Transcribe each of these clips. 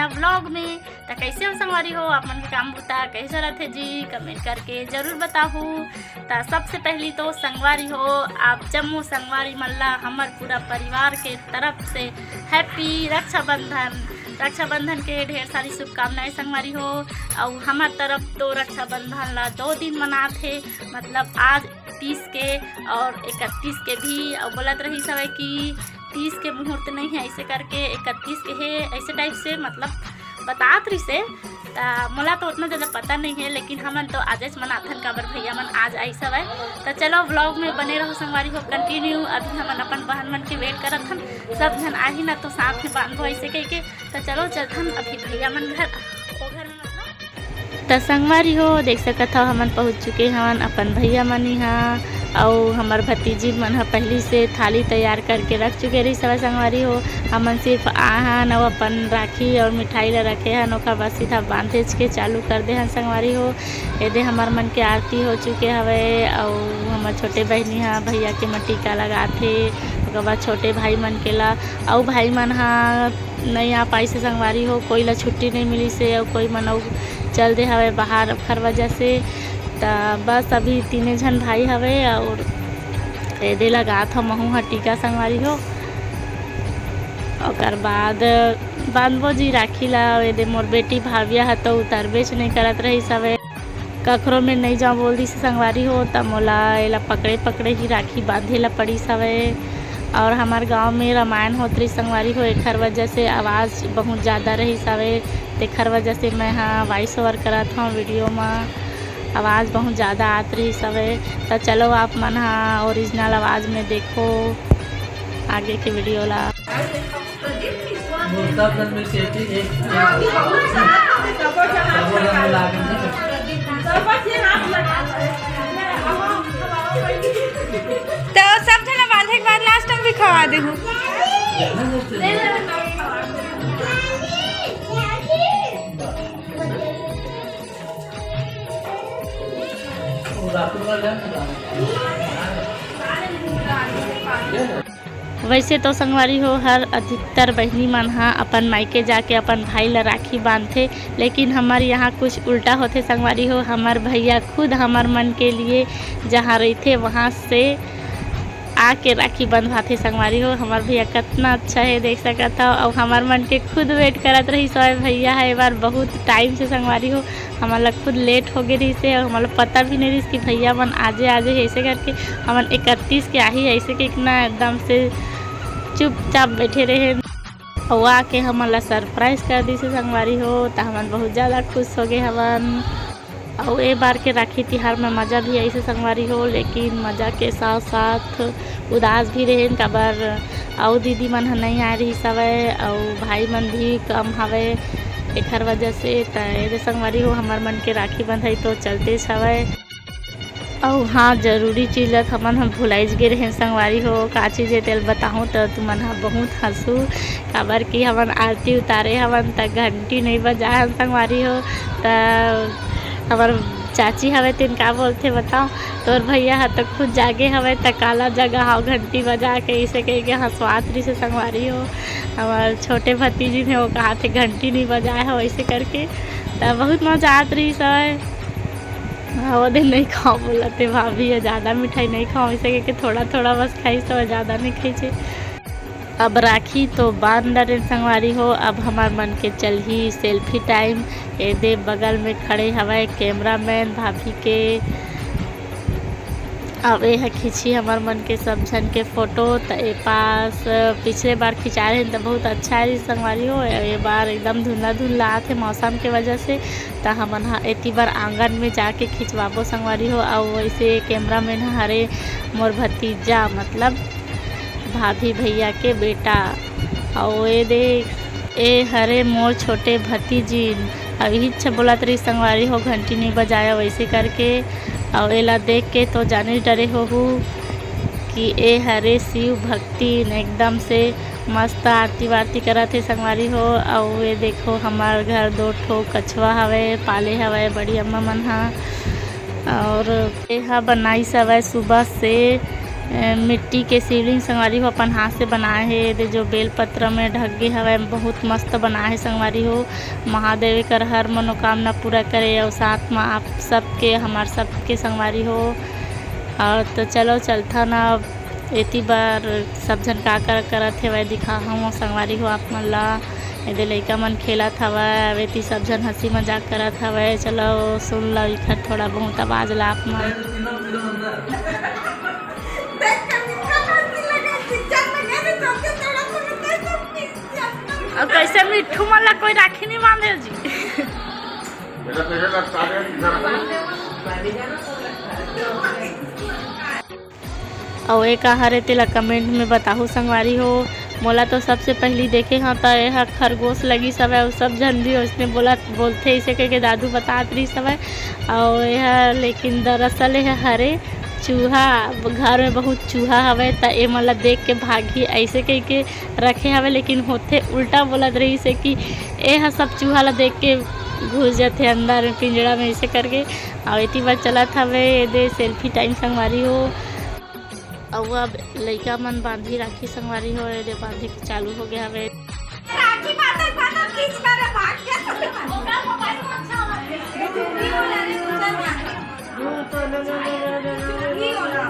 Vlog में। तो कैसे हो संगवारी हो, आप मन के काम बुता कैसे रहते जी, कमेंट करके जरूर बताहू। तो सबसे पहली तो संगवारी हो आप जम्मू संगवारी मल्ला हमार पूरा परिवार के तरफ से हैप्पी रक्षाबंधन। रक्षाबंधन के ढेर सारी शुभकामनाएं संगवारी हो। और हमार तरफ तो रक्षाबंधन ला 2 दिन मनाते, मतलब आज 30 के और 31 के भी। और बोलत रही सब कि 30 के मुहूर्त नहीं है, ऐसे करके 31 के है, ऐसे टाइप से मतलब बतात रही से। मोला तो उतना ज़्यादा पता नहीं है, लेकिन हमन तो आज मनाथन काबर भैया मन आज आई सब है। तो चलो व्लॉग में बने रहो संगवारी हो कंटिन्यू। अभी हमन अपन बहन मन के वेट करत हन, सब जन आही ना तो साथ में बांधो ऐसे कह के। तो चलो चलथन अभी भैया मन घर में तो संगवारी हो देख सकत हो हमन पहुँच चुके हन अपन भैया मन यहाँ। और हमार भतीजी मन ह पहली से थाली तैयार करके रख चुके रही सब संगवारी हो। हमन सिर्फ आहन और अपन राखी और मिठाई ला रखे हन, ओकर बाद सीधा बांधे के चालू कर दे हन संगवारी हो। एदे हमार मन के आरती हो चुके हवे। और हमार छोटे बहनी हा भैया के म टीका लगाथे, ओकर बाद छोटे भाई मन के ला। और भाई मन हा नहीं आ पाई से संगवारी हो, कोई ला छुट्टी नहीं मिली से, और कोई मन चल दे हवे बाहर अफर वजह से। तो बस अभी 3 जन भाई हवे और एदे लगात हम महू हा टीका संगवारी हो। ओकर बाद बांधबो जी राखी ला। एदे मोर बेटी भाविया ह तो उतारबेच नहीं करत रही सवे, कखरो में नहीं जाओ बोल दी से संगवारी हो। तब मोला एला पकड़े पकड़े ही राखी बांधे ला पड़ी सवे। और हमार गांव में रामायण होत रही संगवारी हो, एखर वजह से आवाज़ बहुत ज़्यादा रही सवे। तेखर वजह से मैं हाँ वॉइस ओवर करत हूँ वीडियो में, आवाज़ बहुत ज़्यादा आत रही सवे। तो चलो आप मन हाँ ओरिजिनल आवाज़ में देखो आगे के वीडियो ला। तो सब जना बांधे के बाद लास्ट में भी खवा देहु। वैसे तो संगवारी हो हर अधिकतर बहनी मन हा अपन मायके जाके अपन भाई ला राखी बांधते, लेकिन हमारे यहाँ कुछ उल्टा होते संगवारी हो। हमार भैया खुद हमार मन के लिए जहाँ रहते वहाँ से आके राखी बंधवाते संगवारी हो। हमार भैया कितना अच्छा है देख सकता हो। और हमार मन के खुद वेट करत रही सब भैया है बार बहुत टाइम से संगवारी हो। हमारा खुद लेट हो गई रही से, और हमारा पता भी नहीं रही कि भैया मन आजे ऐसे करके हमन 31 के आई ऐसे कि इतना एकदम से चुपचाप बैठे रहे। और आके हमन सरप्राइज कर दी से संगवारी हो। तो हमन बहुत ज़्यादा खुश हो गए हमन। और एक बार के राखी तिहार में मज़ा भी ऐसे संगवारी हो, लेकिन मज़ा के साथ साथ उदास भी रहे काबर और दीदी मन नहीं आ रही सवे, और भाई मन भी कम हवे एखर वजह से। तो संगवारी हो हमार मन के राखी बंधाई तो चलते सवे। और हाँ जरूरी चीज़ हमन हम भुलाइज गए रहे संगवारी हो। का चीज़ है तेल बताऊँ तो तुमन हा बहुत हंसू काबर कि हमन आरती उतारे हवन तक घंटी नहीं बजाए हम संगवारी हो। तो हमार चाची हवे तीन का बोलते बताओ, तोर भैया हा तो खुद जागे हवे त काला जगह हाव घंटी बजा के इसे कह के हंसवात रही से संगवारी हो। हमार छोटे भतीजी थे वो कहा थे घंटी नहीं बजाए हो ऐसे करके। तो बहुत मजा आत रही सब। वो दिन नहीं खाओ बोलते भाभी है ज़्यादा मिठाई नहीं खाओ ऐसे कह के थोड़ा थोड़ा बस खाई सब, ज़्यादा नहीं खाई छे। अब राखी तो बांध डरे संगवारी हो। अब हमार मन के चल ही सेल्फी टाइम। एदे बगल में खड़े हवाए कैमरामैन भाभी के। अब यह खींची हमार मन के सब जन के फ़ोटो। तो ए पास पिछले बार खिंचा रहे तो बहुत अच्छा है संगवारी हो। ये बार एकदम धुंधला धुंधला आते मौसम के वजह से। तो हमन हा एती बार आंगन में जाके खिंचवाबो संगवारी हो। और वैसे कैमरामैन हरे मोर भतीजा मतलब भाभी भैया के बेटा। और ये देख ए हरे मोर छोटे भतीजी। अब यही बोलत रही संगवारी हो घंटी नहीं बजाया वैसे करके। और एला देख के तो जाने डरे हो कि ए हरे शिव भक्ति एकदम से मस्त आरती वारती करत है संगवारी हो। और ये देखो हमार घर 2 ठो कछवा हवे पाले हवे बड़ी अम्मा मन हा। और यह बनाई सवे सुबह से मिट्टी के शिवलिंग संगवारी हो अपन हाथ से बनाए हे। दे जो बेल पत्र में ढक गे हवे बहुत मस्त बनाए हे संगवारी हो। महादेव कर हर मनोकामना पूरा करे और साथ में आप सबके हमार सबके संगवारी हो। और तो चलो चलता ना एती बार सब जन का करत हे वह दिखा हम संगवारी हो आप मन ला। एदे लइका मन खेलत हवय वेती सब जन हंसी मजाक करत हवय। चलो सुन लो इखर थोड़ा बहुत आवाज ला आप मन। और कैसे मिठू मन ला कोई राखी नहीं बांधे जी। और एक हरे तेला कमेंट में बताहू संगवारी हो। मोला तो सबसे पहली देखे हाँ तो यह खरगोश लगी सब है सब जन भी उसने बोलते इसे कह दादू बतात रही सब है। और यह लेकिन दरअसल यह हरे चूहा घर में बहुत चूहा हवे त ए मला देख के भागी ऐसे कह के रखे हवे। लेकिन होते उल्टा बोलत रही से कि ए सब चूहा ला देख के घुस जाते अंदर पिंजड़ा में ऐसे करके। और इतनी बार चलत हवे दे सेल्फी टाइम संगवारी हो। और अब लइका मन बांधी राखी संगवारी हो दे बांधी चालू हो गया हवे। राखी बांधे बांधे खींच कर भाग गया ओका मोबाइल में अच्छा होला वीडियो वाला रे नहीं होला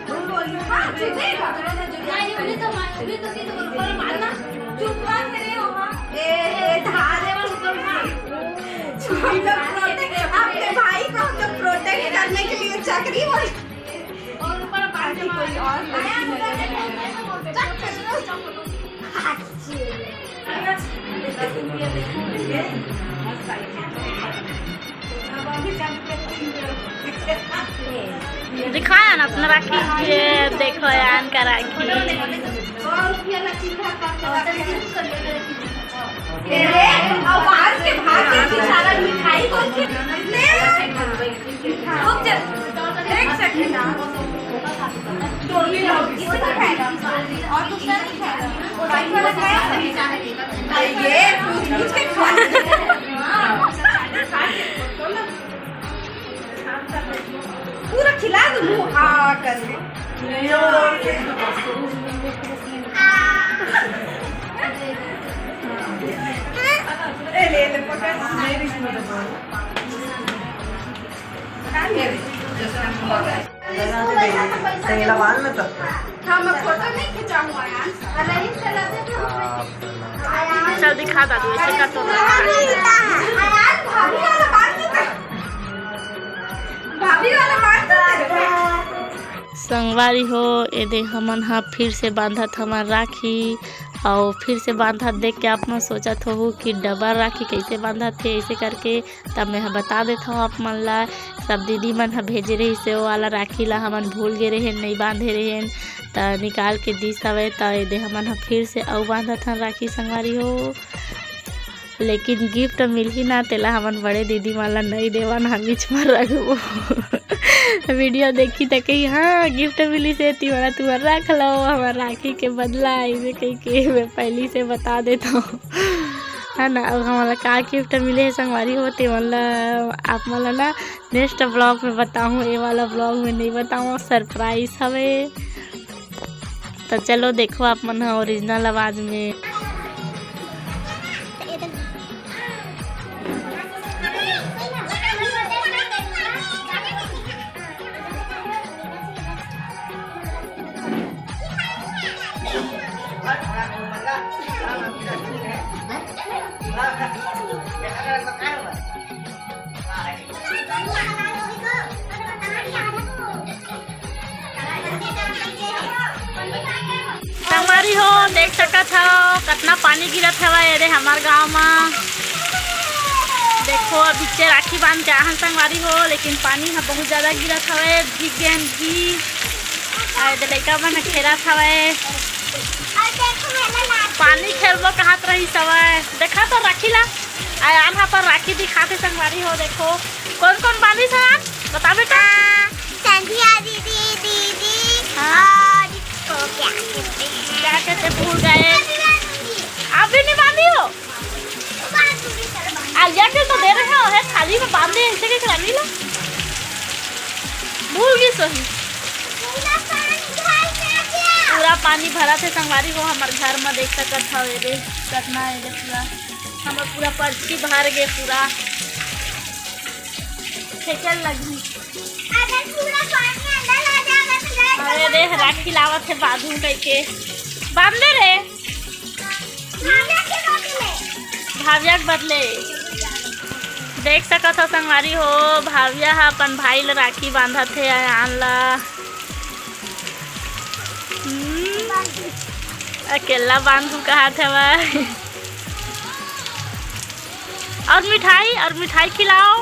बोल हां जीतेगा नहीं बोले तो मार तो ऊपर मारना चुप कर रे होगा ए धारे ऊपर मार प्रोटेक्ट अपने भाई को तो प्रोटेक्ट करने के लिए चक्री बोल और ऊपर बांधे कोई और दिखाया ना अपना राखी ये देखो यान का राखी। आवाज के भाग के सारा मिठाई को ले देख सकते हैं टोपी इसे तो खाएगा और दूसरा नहीं खाएगा वाइट वाला खाएगा ये पूछ के खा पूरा खिला दूँ आ कर ले पकड़ मेरी हम फोटो नहीं खिंचाऊंगा यार नहीं चला दे चल दिखा दादू ऐसे का तो भाभी वाला बात संगवारी हो एदे हमन हा फिर से बांधत हमार राखी। और फिर से बांधा देख के आप मन सोचत हो कि डबल राखी कैसे बांधा थे ऐसे करके। तब मैं बता देता हूँ आप मन ला। सब दीदी मन हा भेजे रही से वो वाला राखी ला हमन भूल गए रहे नहीं बांधे रहे त निकाल के दिस हवे त एदे हमन हा फिर से अउ बांधत हन राखी संगवारी हो। लेकिन गिफ्ट मिलही ना तेला हमन बड़े दीदी मन ला नहीं देवन हम बीच में रखबो। वीडियो देखी तो कही हाँ गिफ्ट मिली से तिवारा तुम रख लो हमार राखी के बदला ऐसे कही के मैं पहली से बता देता हूँ है ना। अब हमारा का गिफ्ट मिले है संगवारी होते मतलब आप मतलब ना नेक्स्ट ब्लॉग में बताऊँ। ये वाला ब्लॉग में नहीं बताऊँ सरप्राइज हवे। तो चलो देखो आप मन ओरिजिनल आवाज़ में। संगवारी हो देख सकत हो कितना पानी गिरत हवा अरे हमार गांव में। देखो बीचे राखी बांध के आहन संगवारी हो लेकिन पानी है बहुत ज़्यादा गिरत हवे भीग गए भी। लड़का मन खेलत हवे पानी खेलबो कहत रही सवय। देखा तो राखी ला आयान यहाँ पर राखी दिखाते संगवारी हो। देखो कौन कौन बांधी सयान बता बेटा। संध्या दीदी दीदी हाँ। और क्या कहते भूल गए आप भी नहीं बांधी हो। आलिया के तो दे रहे हो है थाली में बांध दे ऐसे के करानी ला भूल गई सही। पानी भरा थे संगवारी हो हमार घर में देख सकत हवे रे कितना है रे पूरा हमर पूरा पर्ची भर गए पूरा फेंकल लगी। अगर पूरा पानी अंदर आ जाएगा तो गाइस अरे रे राखी लावत है बांधू कह के बांध दे रे भाभा के बदले भाविया के बदले देख सकत हो संगवारी हो भाविया हा अपन भाई ला राखी बांधत है आन ला अकेला बांधू कहा था वह और मिठाई खिलाओ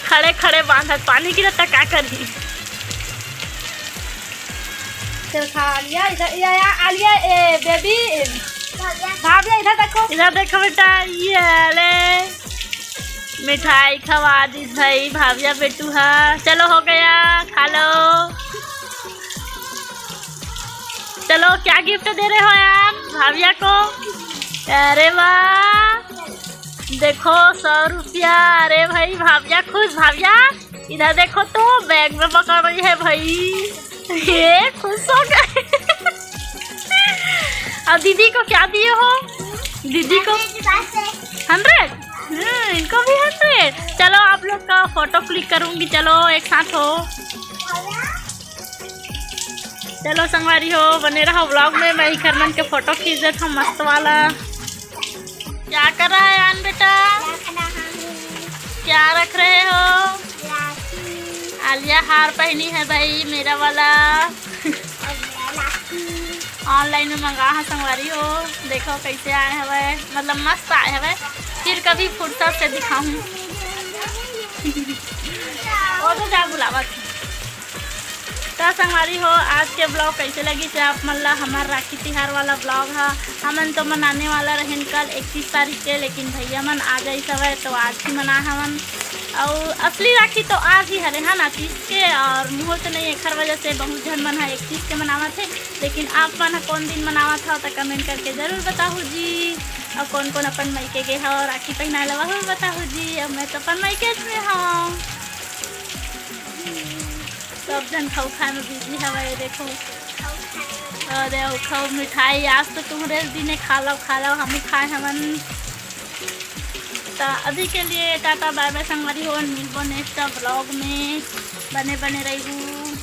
खड़े खड़े बांधत पानी की तो का करी चल खा लिया इधर आलिया ए बेबी भाभी इधर देखो बेटा ये ले मिठाई खवा दी भाई भाभिया बेटू हा चलो हो गया खा लो चलो क्या गिफ्ट दे रहे हो यार भाभिया को अरे वाह देखो 100 रुपया अरे भाई भाभिया खुश भाभिया इधर देखो तो बैग में पकड़ रही है भाई ये खुश हो गए और दीदी को क्या दिए हो दीदी को 100 इनको भी 100 चलो आप लोग का फोटो क्लिक करूंगी चलो एक साथ हो चलो संगवारी हो बने रहो व्लॉग में मैं खरमन के फोटो खींच देता हूँ मस्त वाला। क्या कर रहा है आन बेटा क्या रख रहे हो आलिया हार पहनी है भाई मेरा वाला ऑनलाइन में मंगा है संगवारी हो देखो कैसे आए हवे मतलब मस्त आए हवे फिर कभी फुर्सत से दिखाऊं और तो क्या बुलावा तो संगवारी हो आज के ब्लॉग कैसे लगी से आप मल्ला हमारा राखी तिहार वाला ब्लॉग है हमन तो मनाने वाला रहन कल 31 तारीख के लेकिन भैया मन आ जाई सवे तो आज ही मना हमन और असली राखी तो आज ही हरे है ना 30 के और मुहूर्त नहीं एक वजह से बहुत जन मन है 31 के मनावा थे लेकिन आप मन कौन दिन मनावा था तो कमेंट करके ज़रूर बताओ जी और कौन कौन अपन मायके गए हो राखी पहना लवा हो बताओ जी अब मैं तो अपन मायके में हूँ सब जन खाओ खाए में बिजी हवा देखो अरे खाओ मिठाई आज तो तुम्हारे दिन खा लो हम खाए हमन तो अभी के लिए टाटा बाय बाय संगवारी हो मिलबो नेक्स्ट ब्लॉग में बने रही हूँ।